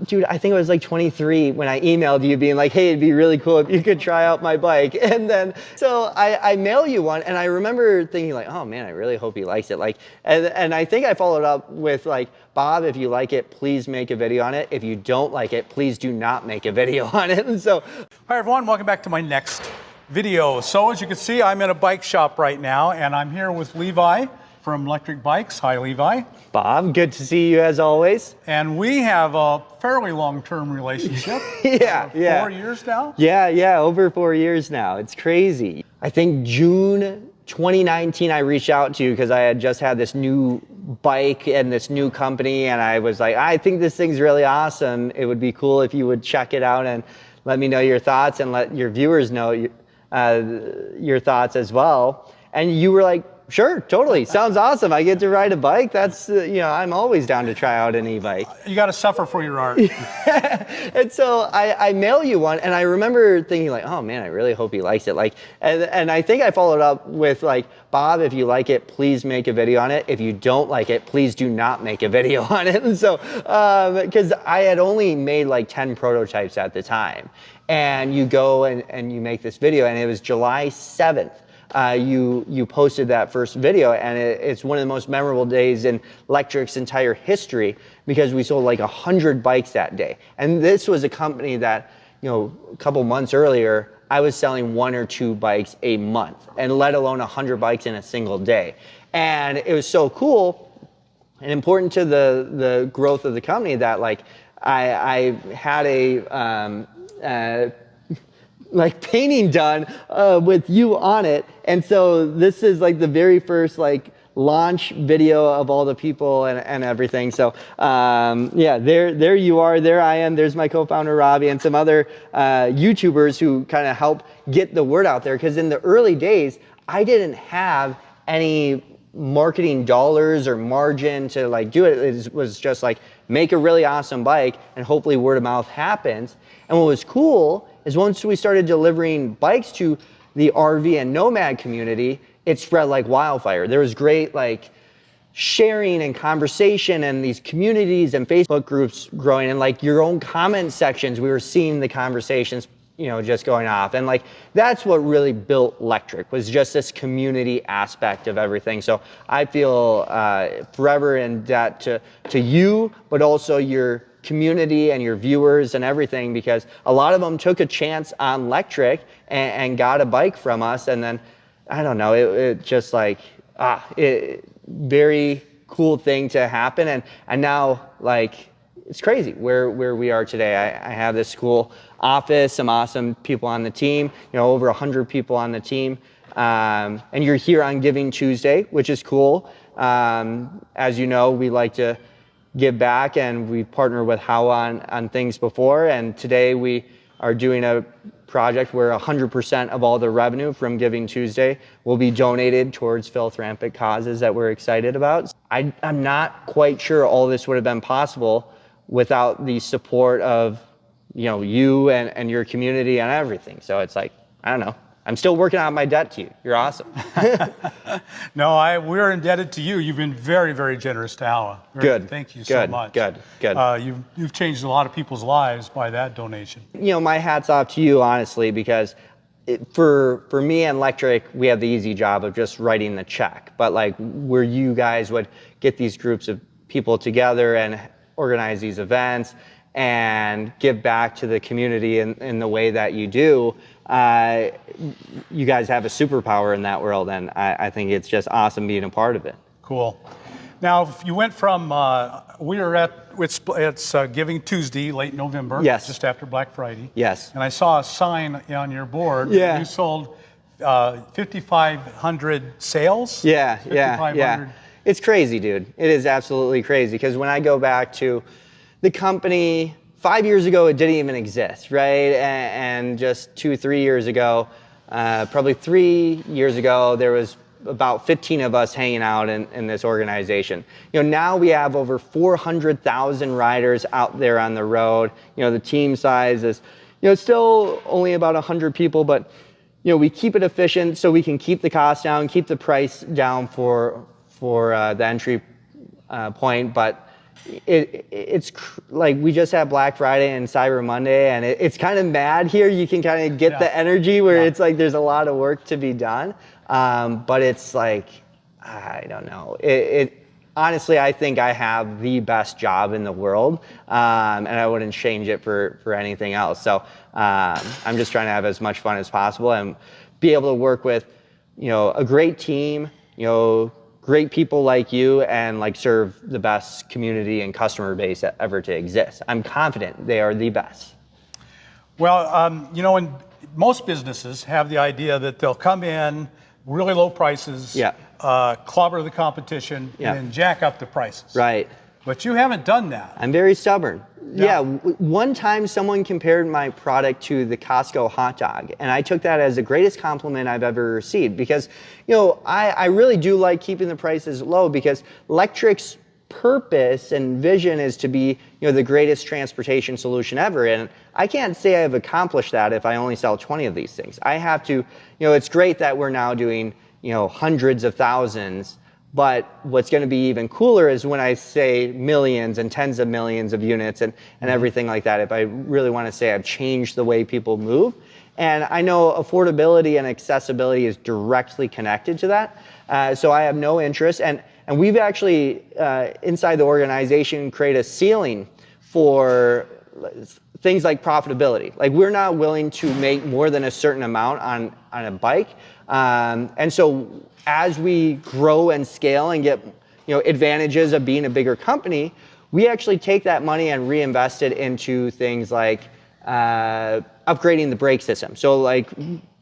dude, I think it was like 23 when I emailed you being like, hey, it'd be really cool if you could try out my bike. And then, so I mail you one, and I remember thinking like, oh man, I really hope he likes it. Like, and I think I followed up with like, Bob, if you like it, please make a video on it. If you don't like it, please do not make a video on it. And so, hi everyone, welcome back to my next video. So as you can see, I'm in a bike shop right now, and I'm here with Levi from Lectric Bikes. Hi, Levi. Bob, good to see you as always. And we have a fairly long-term relationship. Yeah. 4 years now? Yeah, over 4 years now. It's crazy. I think June 2019, I reached out to you because I had just had this new bike and this new company, and I was like, I think this thing's really awesome. It would be cool if you would check it out and let me know your thoughts and let your viewers know your thoughts as well. And you were like, sure, totally. Sounds awesome. I get to ride a bike. That's, I'm always down to try out an e-bike. You got to suffer for your art. And so I mail you one, and I remember thinking like, oh man, I really hope he likes it. Like, and I think I followed up with like, Bob, if you like it, please make a video on it. If you don't like it, please do not make a video on it. And so, because I had only made like 10 prototypes at the time, and you go and you make this video, and it was July 7th. You posted that first video, and it's one of the most memorable days in Lectric's entire history because we sold like 100 bikes that day. And this was a company that, a couple months earlier, I was selling 1 or 2 bikes a month, and let alone 100 bikes in a single day. And it was so cool and important to the growth of the company that like I had a like painting done with you on it. And so this is like the very first like launch video of all the people and everything. So yeah, there you are, there I am, there's my co-founder Robby and some other YouTubers who kind of help get the word out there. Because in the early days, I didn't have any marketing dollars or margin to like do it. It was just like make a really awesome bike and hopefully word of mouth happens. And what was cool is once we started delivering bikes to the RV and nomad community, it spread like wildfire. There was great like sharing and conversation and these communities and Facebook groups growing, and like your own comment sections, we were seeing the conversations, just going off. And like, that's what really built Lectric, was just this community aspect of everything. So I feel forever in debt to you, but also your community and your viewers and everything, because a lot of them took a chance on Lectric and got a bike from us. And then, I don't know, it just like, very cool thing to happen. And now like, it's crazy where we are today. I have this cool office, some awesome people on the team, over 100 people on the team. And you're here on Giving Tuesday, which is cool. As you know, we like to give back, and we've partnered with How on things before. And today we are doing a project where 100% of all the revenue from Giving Tuesday will be donated towards philanthropic causes that we're excited about. I'm not quite sure all this would have been possible without the support of you and your community and everything. So it's like, I don't know. I'm still working out my debt to you. You're awesome. No, we're indebted to you. You've been very, very generous to Howa. Good. Thank you so much. Good. You've changed a lot of people's lives by that donation. My hat's off to you, honestly, because for me and Lectric, we have the easy job of just writing the check. But like where you guys would get these groups of people together and organize these events and give back to the community in the way that you do, you guys have a superpower in that world, and I think it's just awesome being a part of it. Cool. Now, you went from, we are it's Giving Tuesday, late November, yes, just after Black Friday. Yes. And I saw a sign on your board. Yeah. You sold 5,500 sales? Yeah. It's crazy, dude. It is absolutely crazy, because when I go back to the company, 5 years ago, it didn't even exist, right? And just 2-3 years ago, probably 3 years ago, there was about 15 of us hanging out in this organization. Now we have over 400,000 riders out there on the road. The team size is, still only about 100 people, but we keep it efficient so we can keep the cost down, keep the price down for the entry point. But like we just had Black Friday and Cyber Monday, and it's kind of mad here. You can kind of get the energy where it's like there's a lot of work to be done, but it's like, I don't know. Honestly, I think I have the best job in the world, and I wouldn't change it for anything else. So I'm just trying to have as much fun as possible and be able to work with, a great team, great people like you, and like serve the best community and customer base ever to exist. I'm confident they are the best. Well, and most businesses have the idea that they'll come in really low prices, clobber the competition, and then jack up the prices. Right. But you haven't done that. I'm very stubborn. Yeah, one time someone compared my product to the Costco hot dog, and I took that as the greatest compliment I've ever received because, I really do like keeping the prices low because Lectric's purpose and vision is to be, the greatest transportation solution ever. And I can't say I've accomplished that if I only sell 20 of these things. I have to, it's great that we're now doing, hundreds of thousands. But what's going to be even cooler is when I say millions and tens of millions of units and everything like that. If I really want to say I've changed the way people move. And I know affordability and accessibility is directly connected to that. So I have no interest. And we've actually, inside the organization, created a ceiling for things like profitability. Like we're not willing to make more than a certain amount on a bike. And so as we grow and scale and get advantages of being a bigger company, we actually take that money and reinvest it into things like upgrading the brake system. So like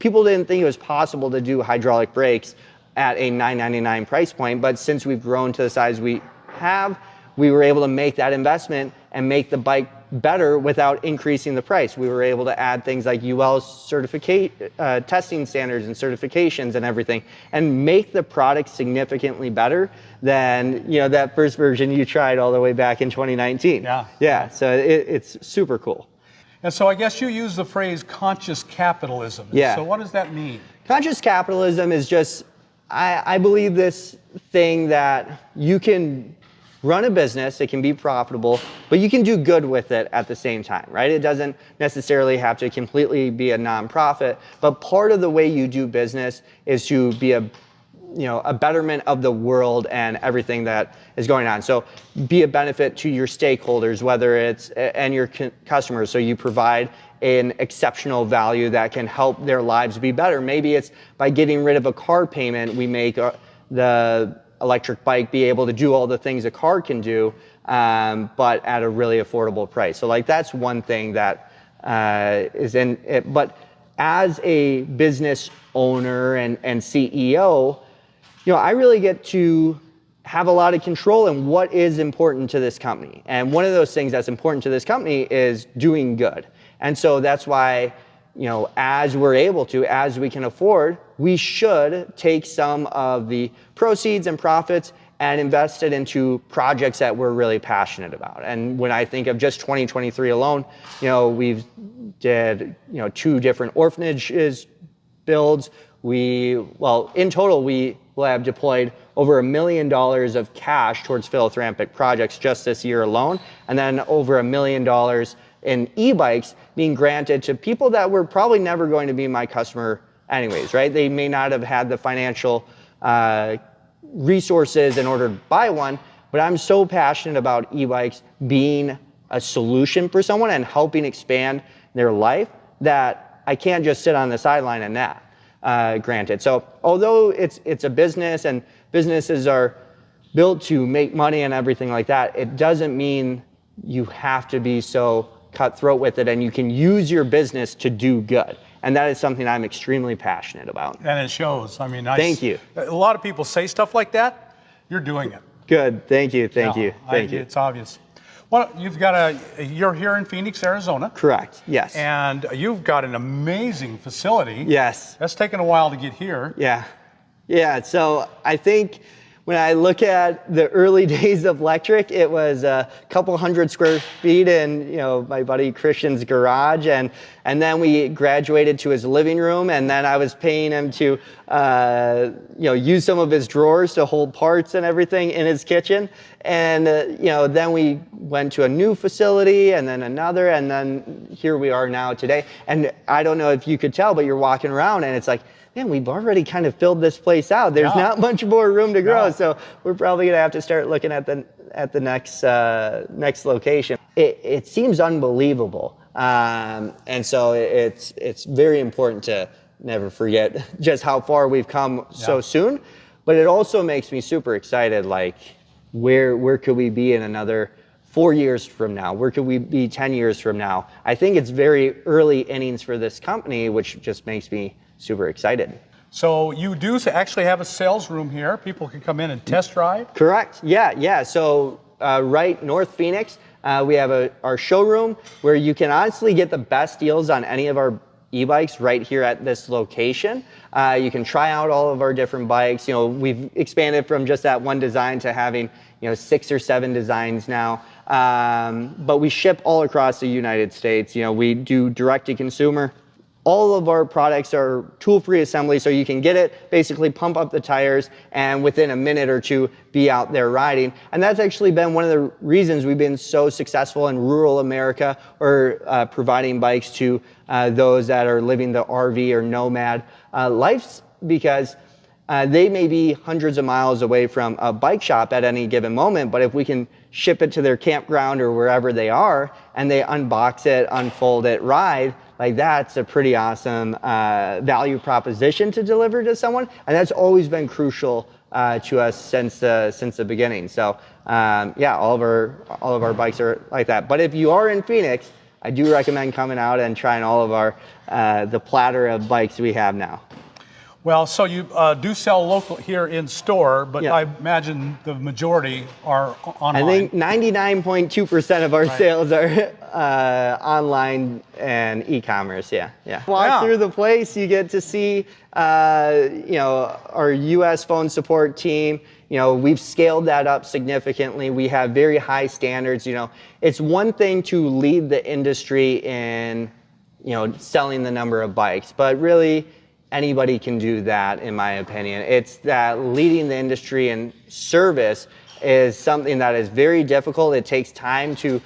people didn't think it was possible to do hydraulic brakes at a $9.99 price point, but since we've grown to the size we have, we were able to make that investment and make the bike better without increasing the price. We were able to add things like UL testing standards and certifications and everything, and make the product significantly better than that first version you tried all the way back in 2019. Yeah. So it's super cool. And so I guess you use the phrase conscious capitalism. Yeah. So what does that mean? Conscious capitalism is just, I believe this thing that you can run a business, it can be profitable, but you can do good with it at the same time, right? It doesn't necessarily have to completely be a nonprofit, but part of the way you do business is to be a betterment of the world and everything that is going on. So be a benefit to your stakeholders, whether it's, and your customers. So you provide an exceptional value that can help their lives be better. Maybe it's by getting rid of a car payment, we make the electric bike be able to do all the things a car can do, but at a really affordable price. So like that's one thing that is in it. But as a business owner and CEO, I really get to have a lot of control in what is important to this company. And one of those things that's important to this company is doing good. And so that's why, as we're able to, as we can afford, we should take some of the proceeds and profits and invest it into projects that we're really passionate about. And when I think of just 2023 alone, we've did, 2 different orphanages builds. In total, we will have deployed over $1 million of cash towards philanthropic projects just this year alone. And then over $1 million in e-bikes being granted to people that were probably never going to be my customer anyways, right? They may not have had the financial resources in order to buy one, but I'm so passionate about e-bikes being a solution for someone and helping expand their life that I can't just sit on the sideline and that, granted. So although it's a business and businesses are built to make money and everything like that, it doesn't mean you have to be so cutthroat with it, and you can use your business to do good. And that is something I'm extremely passionate about. And it shows. I mean, thank you. A lot of people say stuff like that. You're doing it. Good. Thank you. Thank you. It's obvious. Well, you're here in Phoenix, Arizona. Correct. Yes. And you've got an amazing facility. Yes. That's taken a while to get here. Yeah. Yeah. So I think When I look at the early days of Lectric, it was a couple hundred square feet in, my buddy Christian's garage, and then we graduated to his living room, and then I was paying him to, use some of his drawers to hold parts and everything in his kitchen, and then we went to a new facility, and then another, and then here we are now today. And I don't know if you could tell, but you're walking around, and it's like, man, we've already kind of filled this place out. There's not much more room to grow, so we're probably gonna have to start looking at the next location. It seems unbelievable, and so it's very important to never forget just how far we've come so soon. But it also makes me super excited. Like, where could we be in another 4 years from now? Where could we be 10 years from now? I think it's very early innings for this company, which just makes me super excited. So you do actually have a sales room here. People can come in and test drive? Correct, yeah. So right north Phoenix, we have our showroom where you can honestly get the best deals on any of our e-bikes right here at this location. You can try out all of our different bikes. We've expanded from just that one design to having 6 or 7 designs now. But we ship all across the United States. We do direct to consumer. All of our products are tool-free assembly, so you can get it, basically pump up the tires, and within a minute or two be out there riding. And that's actually been one of the reasons we've been so successful in rural America, or providing bikes to those that are living the RV or nomad lives, because they may be hundreds of miles away from a bike shop at any given moment, but if we can ship it to their campground or wherever they are, and they unbox it, unfold it, ride, like that's a pretty awesome value proposition to deliver to someone, and that's always been crucial to us since the beginning. So all of our bikes are like that. But if you are in Phoenix, I do recommend coming out and trying all of our the platter of bikes we have now. Well, so you do sell local here in store, but I imagine the majority are online. I think 99.2% of our sales are online and e-commerce. Yeah. Walk through the place, you get to see, our U.S. phone support team. We've scaled that up significantly. We have very high standards. It's one thing to lead the industry in, selling the number of bikes, but really, anybody can do that, in my opinion. It's that leading the industry in service is something that is very difficult. It takes time to,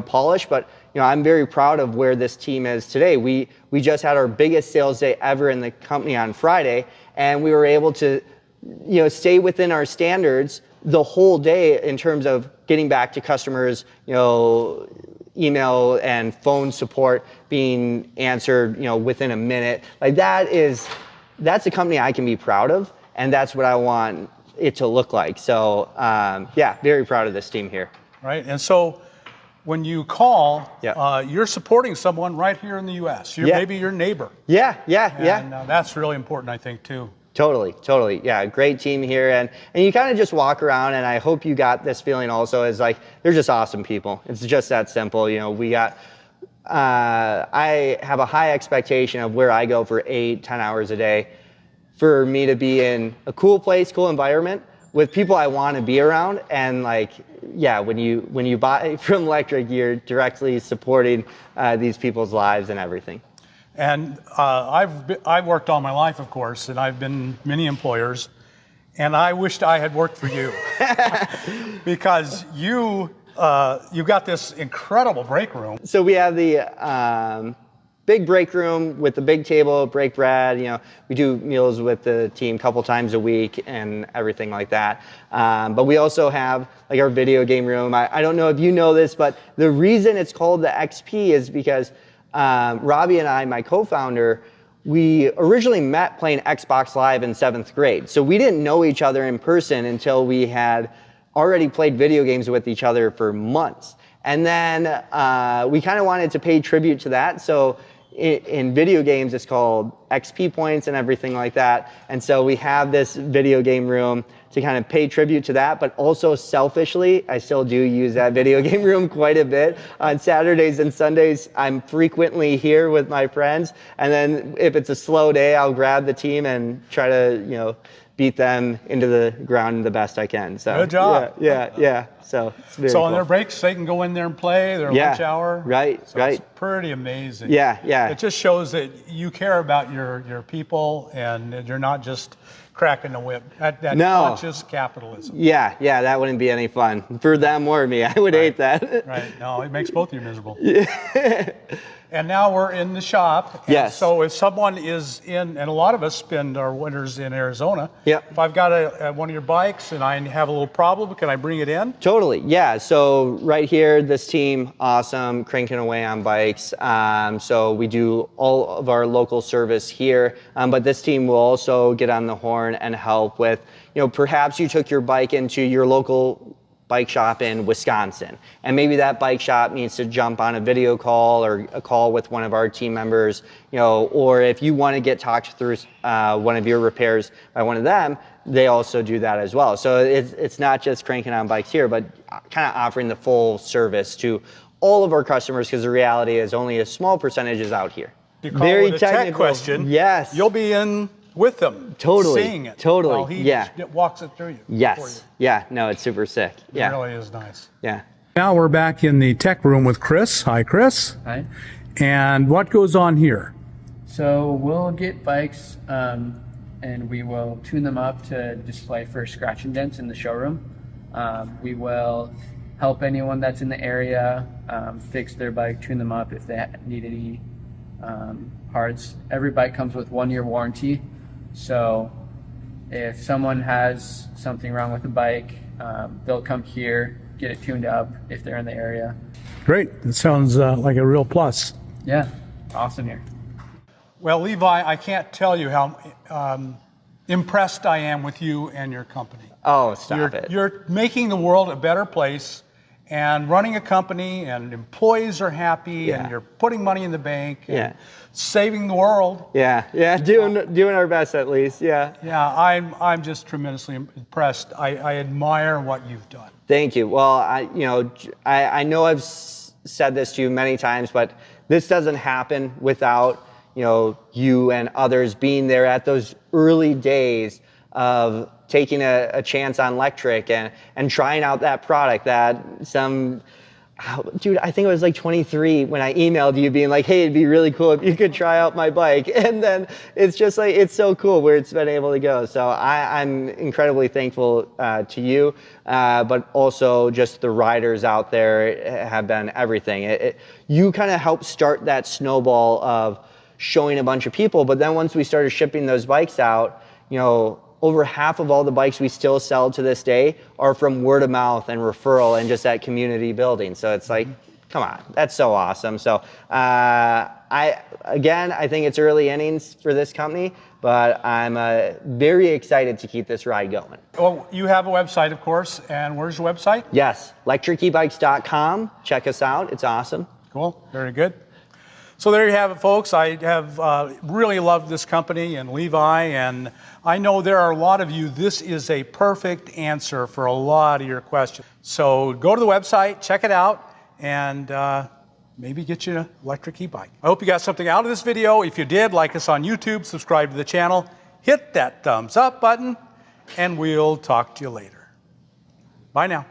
polish, but I'm very proud of where this team is today. We just had our biggest sales day ever in the company on Friday, and we were able to, stay within our standards the whole day in terms of getting back to customers, email and phone support being answered, within a minute. Like that's a company I can be proud of, and that's what I want it to look like. So very proud of this team here. Right, and so when you call, you're supporting someone right here in the U.S. Maybe your neighbor. Yeah. And that's really important, I think, too. Totally. Yeah, great team here. And you kind of just walk around, and I hope you got this feeling also, is like, they're just awesome people. It's just that simple. I have a high expectation of where I go for 8-10 hours a day, for me to be in a cool place, cool environment with people I want to be around. And when you buy from Lectric, you're directly supporting these people's lives and everything. And I've worked all my life, of course, and I've been many employers, and I wished I had worked for you because you got this incredible break room. So we have the big break room with the big table, break bread. We do meals with the team a couple times a week and everything like that. But we also have like our video game room. I don't know if you know this, but the reason it's called the XP is because Robby and I, my co-founder, we originally met playing Xbox Live in 7th grade. So we didn't know each other in person until we had already played video games with each other for months. And then we kind of wanted to pay tribute to that. So in video games, it's called XP points and everything like that. And so we have this video game room to kind of pay tribute to that, but also selfishly, I still do use that video game room quite a bit. On Saturdays and Sundays, I'm frequently here with my friends. And then if it's a slow day, I'll grab the team and try to, beat them into the ground the best I can. So good job. Yeah. So it's very so cool. on their breaks, they can go in there and play their lunch hour. Right. So it's pretty amazing. Yeah. It just shows that you care about your people and you're not just cracking the whip. That conscious capitalism. Yeah, that wouldn't be any fun for them or me. I would hate that. Right. No, it makes both of you miserable. And now we're in the shop. Yes. So if someone is in, and a lot of us spend our winters in Arizona. Yep. If I've got one of your bikes and I have a little problem, can I bring it in? Totally. Yeah. So right here, this team, awesome, cranking away on bikes. So we do all of our local service here, but this team will also get on the horn and help with, perhaps you took your bike into your local bike shop in Wisconsin, and maybe that bike shop needs to jump on a video call or a call with one of our team members, or if you want to get talked through one of your repairs by one of them, they also do that as well. So it's not just cranking on bikes here, but kind of offering the full service to all of our customers, because the reality is only a small percentage is out here. You call it a tech question. Yes. You'll be in with them. Totally. Seeing it. Totally. While he walks it through you. Yes. Yeah. No, it's super sick. Yeah. It really is nice. Yeah. Now we're back in the tech room with Chris. Hi, Chris. Hi. And what goes on here? So we'll get bikes and we will tune them up to display for scratch and dents in the showroom. We will help anyone that's in the area fix their bike, tune them up if they need any parts. Every bike comes with 1-year warranty. So if someone has something wrong with the bike, they'll come here, get it tuned up if they're in the area. Great. That sounds like a real plus. Yeah, awesome here. Well, Levi, I can't tell you how impressed I am with you and your company. Oh, stop it. You're making the world a better place and running a company, and employees are happy, and you're putting money in the bank and saving the world. Yeah, doing our best at least. Yeah, I'm just tremendously impressed. I admire what you've done. Thank you. Well, I know I've said this to you many times, but this doesn't happen without you and others being there at those early days of taking a chance on Lectric and trying out that product that dude, I think it was like 23 when I emailed you being like, hey, it'd be really cool if you could try out my bike. And then it's just like, it's so cool where it's been able to go. So I'm incredibly thankful to you, but also just the riders out there have been everything. You kind of helped start that snowball of showing a bunch of people. But then once we started shipping those bikes out, over half of all the bikes we still sell to this day are from word of mouth and referral and just that community building. So it's like, come on, that's so awesome. So I think it's early innings for this company, but I'm very excited to keep this ride going. Well, you have a website, of course, and where's your website? Yes, lectricebikes.com. Check us out. It's awesome. Cool. Very good. So there you have it, folks. I have really loved this company and Levi, and I know there are a lot of you. This is a perfect answer for a lot of your questions. So go to the website, check it out, and maybe get you an electric e-bike. I hope you got something out of this video. If you did, like us on YouTube, subscribe to the channel, hit that thumbs up button, and we'll talk to you later. Bye now.